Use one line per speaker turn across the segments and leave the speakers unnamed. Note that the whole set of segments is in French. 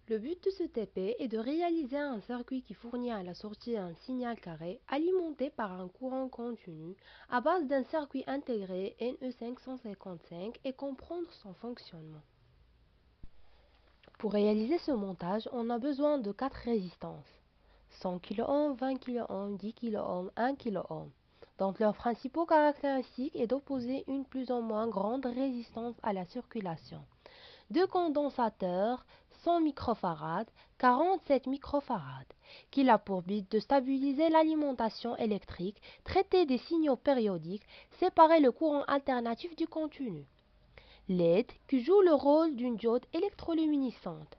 Le but de ce TP est de réaliser un circuit qui fournit à la sortie un signal carré alimenté par un courant continu à base d'un circuit intégré NE555 et comprendre son fonctionnement. Pour réaliser ce montage, on a besoin de 4 résistances: 100 kΩ, 20 kΩ, 10 kΩ, 1 kΩ. Donc leurs principaux caractéristiques est d'opposer une plus ou moins grande résistance à la circulation. Deux condensateurs 100 microfarad, 47 microfarad, qui a pour but de stabiliser l'alimentation électrique, traiter des signaux périodiques, séparer le courant alternatif du continu. LED qui joue le rôle d'une diode électroluminescente,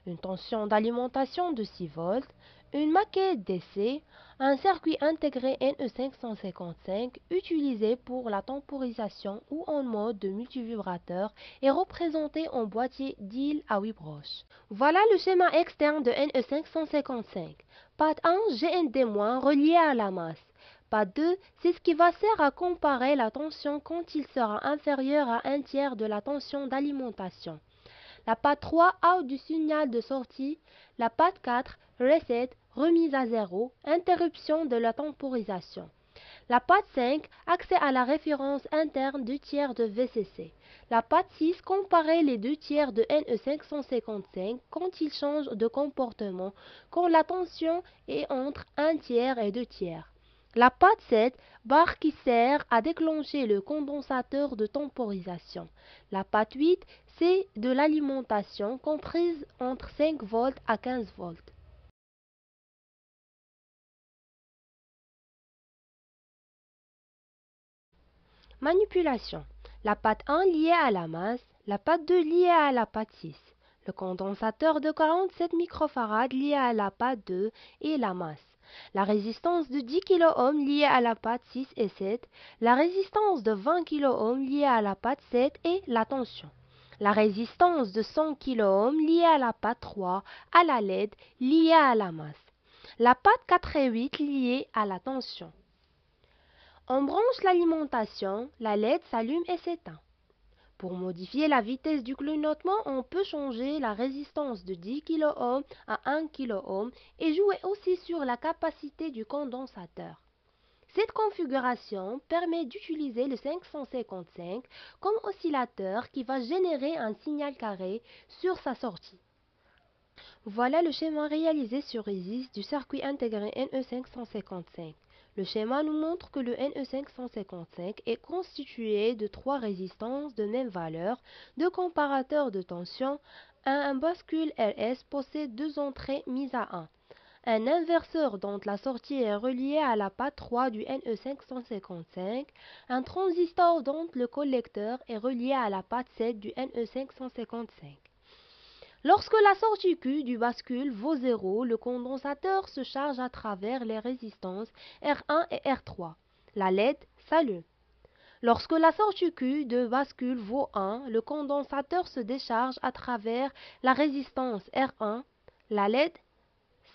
une tension d'alimentation de 6 volts, une maquette DC, un circuit intégré NE555 utilisé pour la temporisation ou en mode de multivibrateur et représenté en boîtier d'île à 8 broches. Voilà le schéma externe de NE555. Patte 1 GND- relié à la masse. Patte 2, c'est ce qui va servir à comparer la tension quand il sera inférieur à un tiers de la tension d'alimentation. La patte 3, out du signal de sortie. La patte 4, reset, remise à zéro, interruption de la temporisation. La patte 5, accès à la référence interne du tiers de VCC. La patte 6, comparer les deux tiers de NE555 quand ils changent de comportement, quand la tension est entre un tiers et deux tiers. La patte 7, barre qui sert à déclencher le condensateur de temporisation. La patte 8, c'est de l'alimentation comprise entre 5 volts à 15 volts. Manipulation. La patte 1 liée à la masse, la patte 2 liée à la patte 6. Le condensateur de 47 microfarad lié à la patte 2 et la masse. La résistance de 10 kΩ liée à la patte 6 et 7. La résistance de 20 kΩ liée à la patte 7 et la tension. La résistance de 100 kΩ liée à la patte 3 à la LED liée à la masse. La patte 4 et 8 liée à la tension. On branche l'alimentation, la LED s'allume et s'éteint. Pour modifier la vitesse du clignotement, on peut changer la résistance de 10 kΩ à 1 kΩ et jouer aussi sur la capacité du condensateur. Cette configuration permet d'utiliser le 555 comme oscillateur qui va générer un signal carré sur sa sortie. Voilà le schéma réalisé sur Resist du circuit intégré NE555. Le schéma nous montre que le NE555 est constitué de trois résistances de même valeur, deux comparateurs de tension, un bascule RS possède deux entrées mises à 1, un inverseur dont la sortie est reliée à la patte 3 du NE555, un transistor dont le collecteur est relié à la patte 7 du NE555. Lorsque la sortie Q du bascule vaut 0, le condensateur se charge à travers les résistances R1 et R3. La LED s'allume. Lorsque la sortie Q de bascule vaut 1, le condensateur se décharge à travers la résistance R1. La LED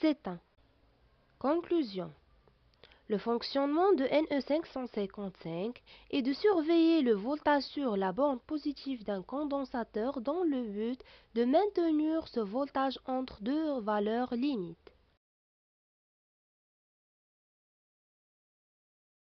s'éteint. Conclusion. Le fonctionnement de NE555 est de surveiller le voltage sur la borne positive d'un condensateur dans le but de maintenir ce voltage entre deux valeurs limites.